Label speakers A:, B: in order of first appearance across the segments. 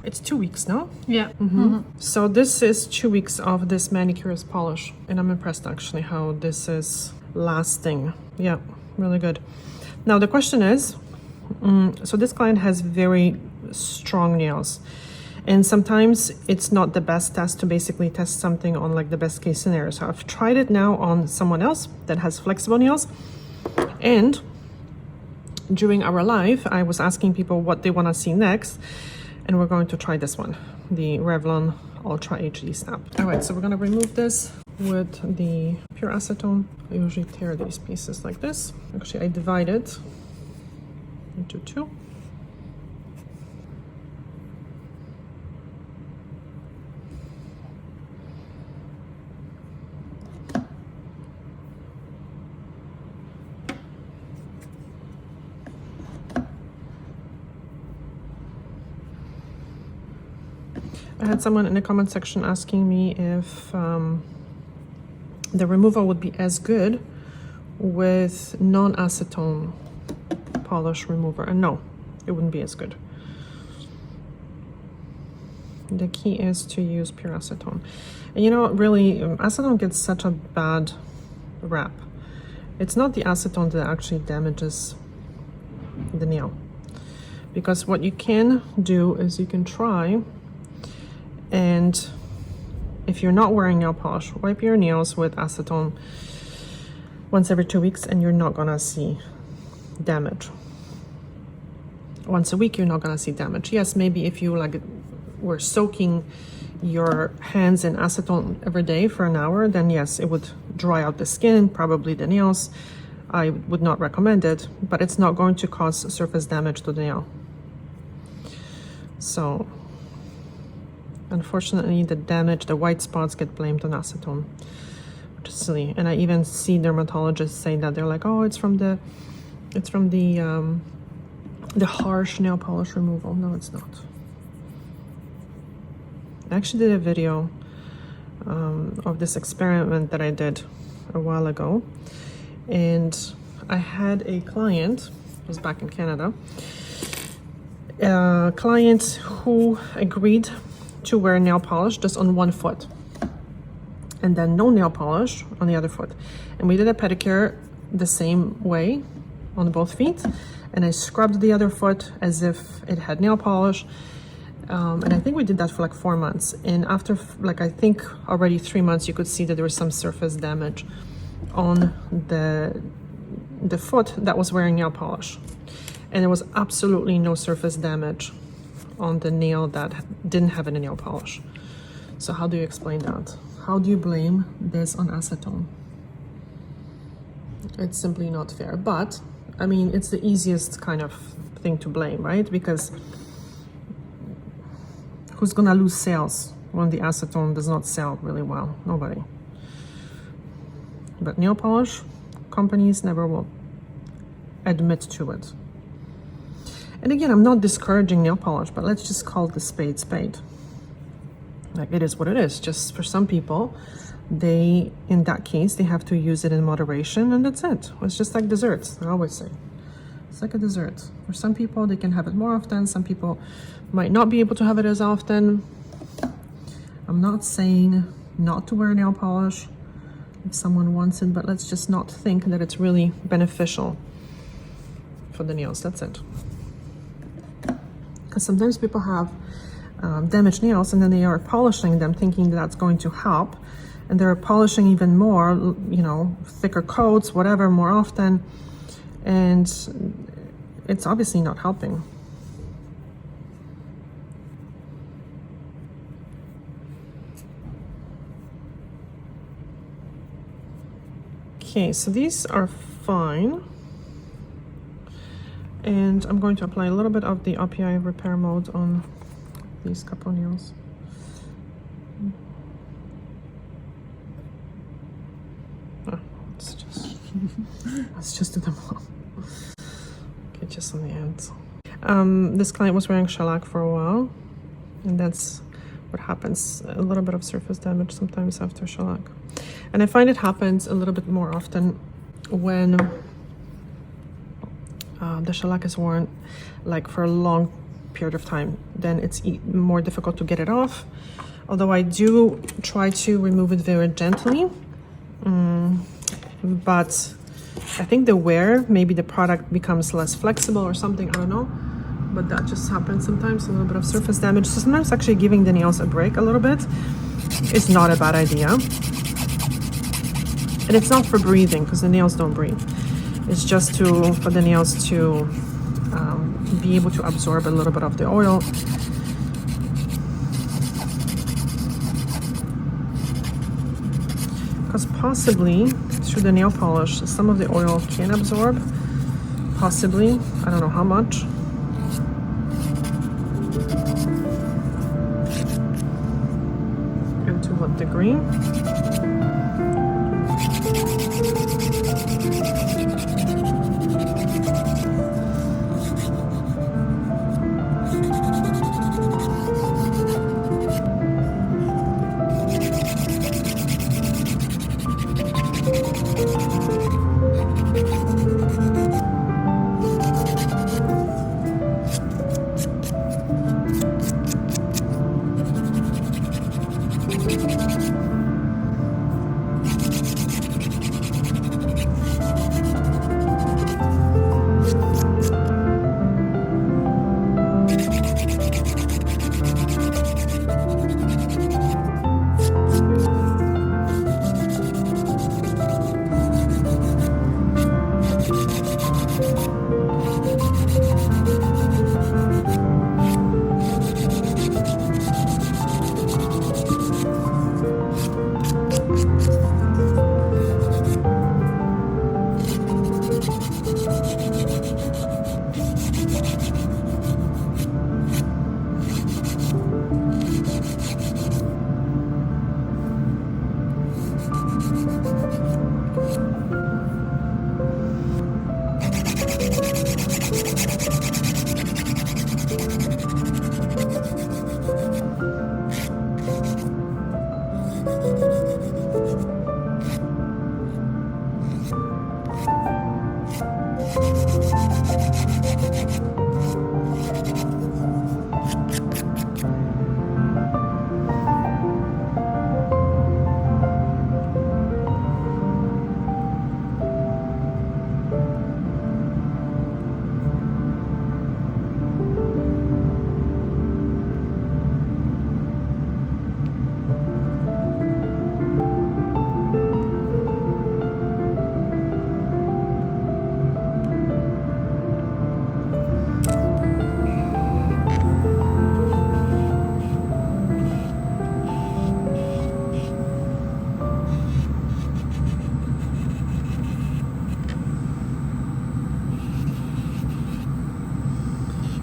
A: It's 2 weeks, no?
B: Yeah.
A: So this is 2 weeks of this Manicure's polish. And I'm impressed actually how this is lasting. Yeah, really good. Now the question is, so this client has very strong nails. And sometimes it's not the best test to basically test something on like the best case scenario. So I've tried it now on someone else that has flexible nails. And during our live, I was asking people what they want to see next. And we're going to try this one, the Revlon Ultra HD Snap. All right, so we're gonna remove this with the pure acetone. I usually tear these pieces like this. Actually, I divide it into two. I had someone in the comment section asking me if the removal would be as good with non-acetone polish remover. And no, it wouldn't be as good. The key is to use pure acetone. And you know, really, acetone gets such a bad rap. It's not the acetone that actually damages the nail. Because what you can do is you can try, and if you're not wearing nail polish, wipe your nails with acetone once every 2 weeks and you're not gonna see damage. Once a week, you're not gonna see damage. Yes, maybe if you like were soaking your hands in acetone every day for an hour, then yes, it would dry out the skin, probably the nails. I would not recommend it, but it's not going to cause surface damage to the nail. So, unfortunately, the damage, the white spots get blamed on acetone, which is silly. And I even see dermatologists say that they're like, oh, it's from the harsh nail polish removal. No, it's not. I actually did a video of this experiment that I did a while ago, and I had a client, it was back in Canada, a client who agreed to wear nail polish just on one foot and then no nail polish on the other foot. And we did a pedicure the same way on both feet, and I scrubbed the other foot as if it had nail polish. And I think we did that for like 4 months. And after like, I think already 3 months, you could see that there was some surface damage on the foot that was wearing nail polish. And there was absolutely no surface damage on the nail that didn't have any nail polish. So how do you explain that? How do you blame this on acetone? It's simply not fair. But, I mean, it's the easiest kind of thing to blame, right? Because who's gonna lose sales when the acetone does not sell really well? Nobody. But nail polish companies never will admit to it. And again, I'm not discouraging nail polish, but let's just call the spade spade. Like, it is what it is. Just for some people, they, in that case, they have to use it in moderation, and that's it. It's just like desserts, I always say. It's like a dessert. For some people, they can have it more often. Some people might not be able to have it as often. I'm not saying not to wear nail polish if someone wants it, but let's just not think that it's really beneficial for the nails. That's it. Because sometimes people have damaged nails and then they are polishing them thinking that's going to help, and they're polishing even more, you know, thicker coats, whatever, more often, and it's obviously not helping. Okay, so these are fine. And I'm going to apply a little bit of the OPI repair mode on these couple nails. Oh, let's just do them all. Okay, just on the ends. This client was wearing shellac for a while, and that's what happens. A little bit of surface damage sometimes after shellac. And I find it happens a little bit more often when the shellac is worn like for a long period of time, then it's more difficult to get it off. Although I do try to remove it very gently, but I think the wear, maybe the product becomes less flexible or something, I don't know. But that just happens sometimes, a little bit of surface damage. So sometimes actually giving the nails a break a little bit is not a bad idea. And it's not for breathing, because the nails don't breathe. It's just for the nails to be able to absorb a little bit of the oil. Because possibly through the nail polish, some of the oil can absorb. Possibly, I don't know how much. And to what degree.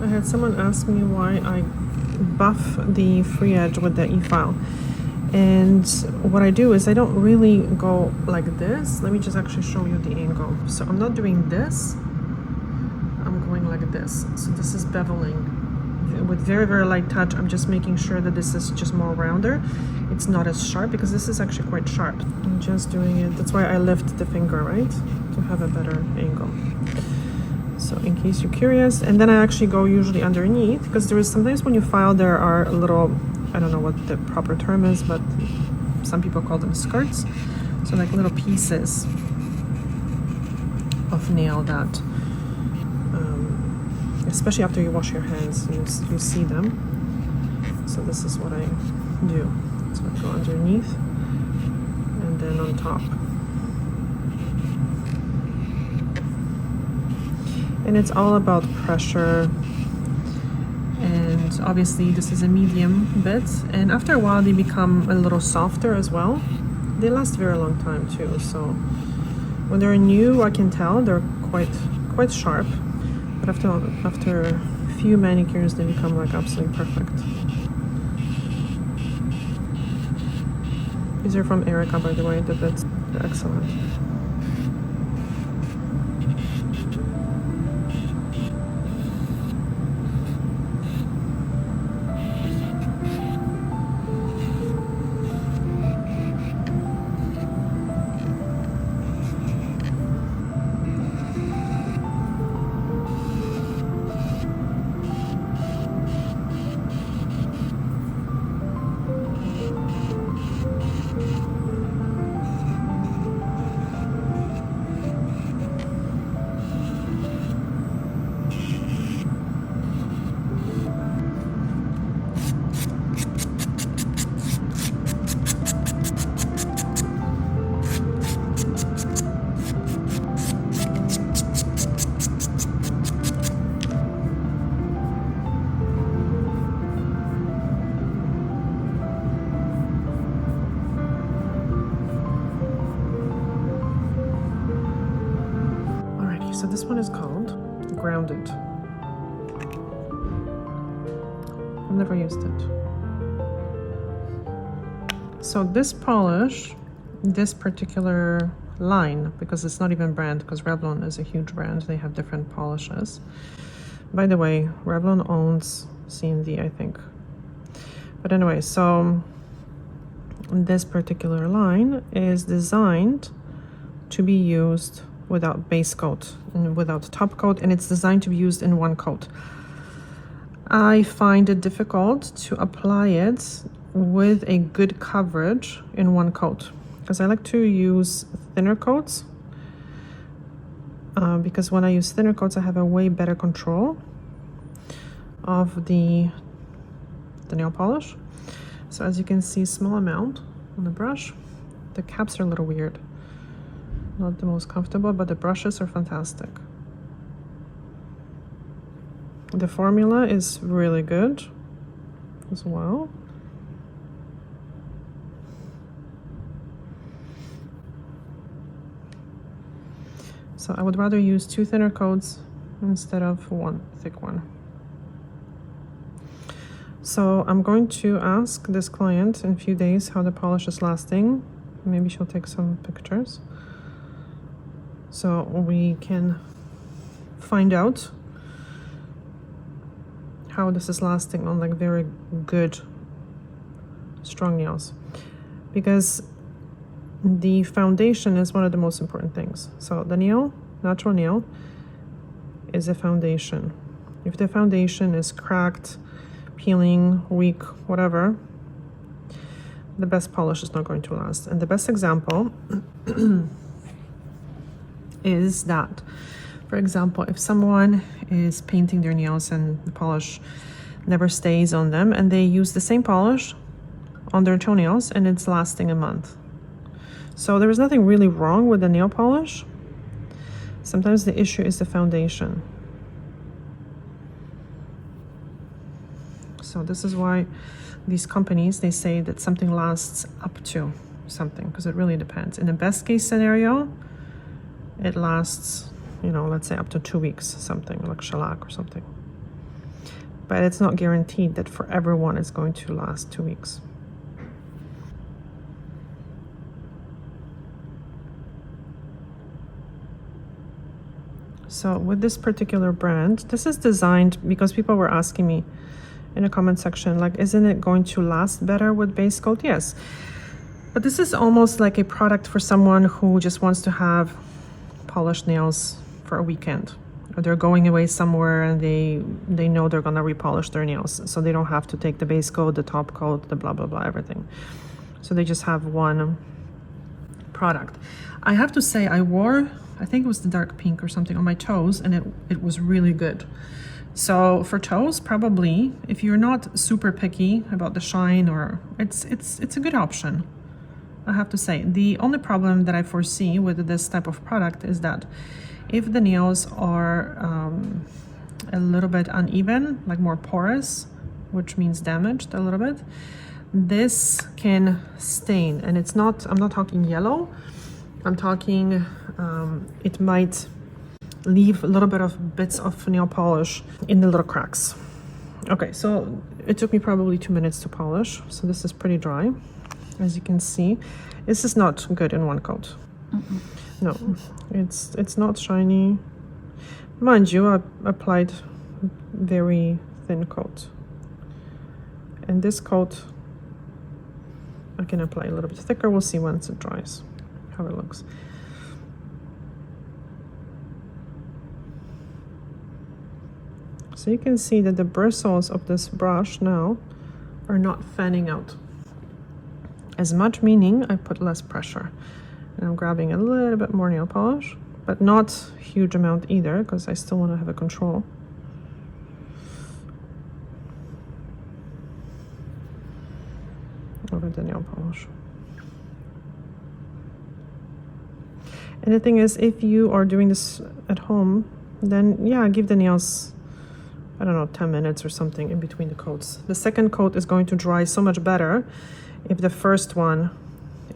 A: I had someone ask me why I buff the free edge with the e-file. And what I do is I don't really go like this. Let me just actually show you the angle. So I'm not doing this. I'm going like this. So this is beveling. With very, very light touch, I'm just making sure that this is just more rounder. It's not as sharp, because this is actually quite sharp. I'm just doing it. That's why I lift the finger, right? To have a better angle. So in case you're curious. And then I actually go usually underneath, because there is sometimes when you file, there are a little, I don't know what the proper term is, but some people call them skirts. So like little pieces of nail that, especially after you wash your hands, you see them. So this is what I do. So I go underneath and then on top. And it's all about pressure. And obviously this is a medium bit. And after a while they become a little softer as well. They last a very long time too. So when they're new, I can tell they're quite sharp. But after a few manicures, they become like absolutely perfect. These are from Erica, by the way. They're excellent. this one is called Grounded. I've never used it. So this polish, this particular line, because it's not even brand, because Revlon is a huge brand, they have different polishes. By the way, Revlon owns CND, I think. But anyway, so this particular line is designed to be used without base coat and without top coat, and it's designed to be used in one coat. I find it difficult to apply it with a good coverage in one coat, because I like to use thinner coats, because when I use thinner coats I have a way better control of the nail polish. So as you can see, small amount on the brush. The caps are a little weird, not the most comfortable, but the brushes are fantastic. The formula is really good as well. So I would rather use 2 thinner coats instead of 1 thick one. So I'm going to ask this client in a few days how the polish is lasting. Maybe she'll take some pictures so we can find out how this is lasting on like very good strong nails, because the foundation is one of the most important things. So the nail, natural nail, is a foundation. If the foundation is cracked, peeling, weak, whatever, the best polish is not going to last. And the best example is that, for example, if someone is painting their nails and the polish never stays on them, and they use the same polish on their toenails and it's lasting a month. So there is nothing really wrong with the nail polish. Sometimes the issue is the foundation. So this is why these companies, they say that something lasts up to something, because it really depends. In the best case scenario, it lasts, you know, let's say up to 2 weeks, something like shellac or something. But it's not guaranteed that for everyone it's going to last 2 weeks. So with this particular brand, this is designed because people were asking me in a comment section, like, isn't it going to last better with base coat? Yes. But this is almost like a product for someone who just wants to have polished nails for a weekend. Or they're going away somewhere and they know they're gonna repolish their nails. So they don't have to take the base coat, the top coat, the blah, blah, blah, everything. So they just have one product. I have to say, I wore, I think it was the dark pink or something on my toes, and it was really good. So for toes, probably, if you're not super picky about the shine, or it's a good option, I have to say. The only problem that I foresee with this type of product is that if the nails are a little bit uneven, like more porous, which means damaged a little bit, this can stain. And it's not, I'm not talking yellow, I'm talking, it might leave a little bit of bits of nail polish in the little cracks. Okay, so it took me probably 2 minutes to polish. So this is pretty dry, as you can see. This is not good in one coat. No, it's not shiny. Mind you, I applied very thin coat. And this coat, I can apply a little bit thicker. We'll see once it dries how it looks. So you can see that the bristles of this brush now are not fanning out as much, meaning I put less pressure. And I'm grabbing a little bit more nail polish, but not a huge amount either, because I still want to have a control. Over the nail polish. And the thing is, if you are doing this at home, then yeah, give the nails, I don't know, 10 minutes or something in between the coats. The second coat is going to dry so much better if the first one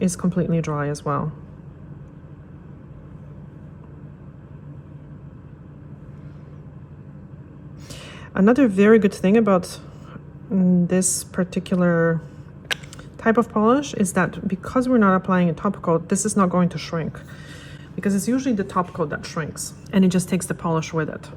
A: is completely dry as well. Another very good thing about this particular type of polish is that because we're not applying a top coat, this is not going to shrink, because it's usually the top coat that shrinks and it just takes the polish with it.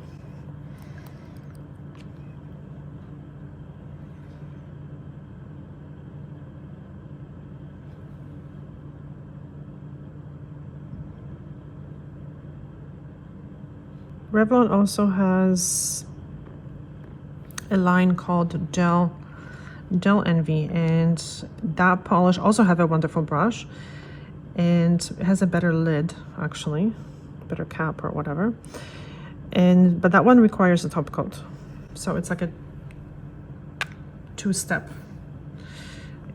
A: Revlon also has a line called Gel Envy, and that polish also have a wonderful brush, and it has a better lid, actually, better cap or whatever. But that one requires a top coat, so it's like a two-step.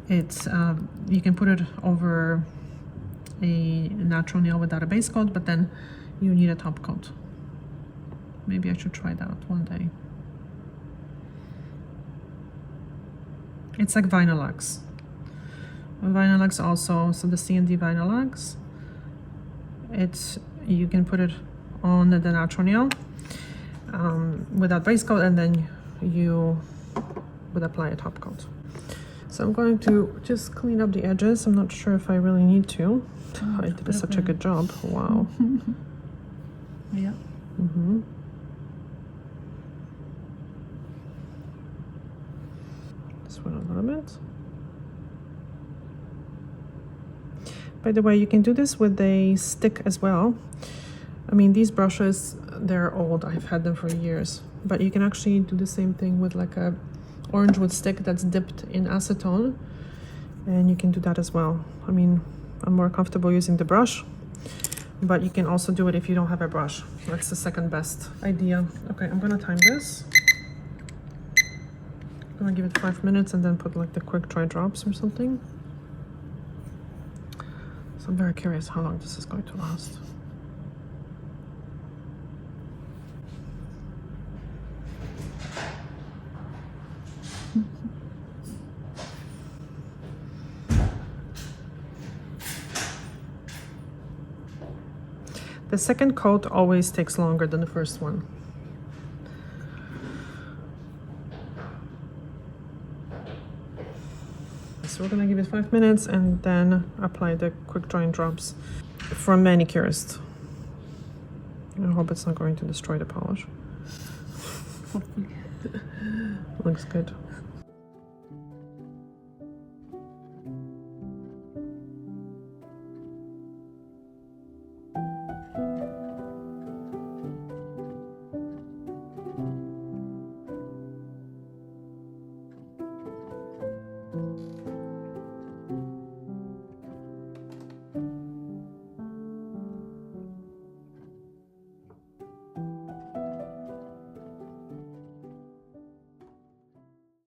A: It's you can put it over a natural nail without a base coat, but then you need a top coat. Maybe I should try that one day. It's like Vinyl-X. Vinyl-X also, so the C&D Vinyl-X, you can put it on the natural nail without base coat, and then you would apply a top coat. So I'm going to just clean up the edges. I'm not sure if I really need to. I did such a good job. Wow.
B: Yeah.
A: Mm-hmm. This one a little bit. By the way, you can do this with a stick as well. I mean, these brushes, they're old. I've had them for years. But you can actually do the same thing with like a orange wood stick that's dipped in acetone. And you can do that as well. I mean, I'm more comfortable using the brush, but you can also do it if you don't have a brush. That's the second best idea. Okay, I'm gonna time this. I'm gonna give it 5 minutes and then put like the quick dry drops or something. So I'm very curious how long this is going to last. The second coat always takes longer than the first one. So we're gonna give it 5 minutes and then apply the quick drying drops for manicurists. I hope it's not going to destroy the polish. Looks good.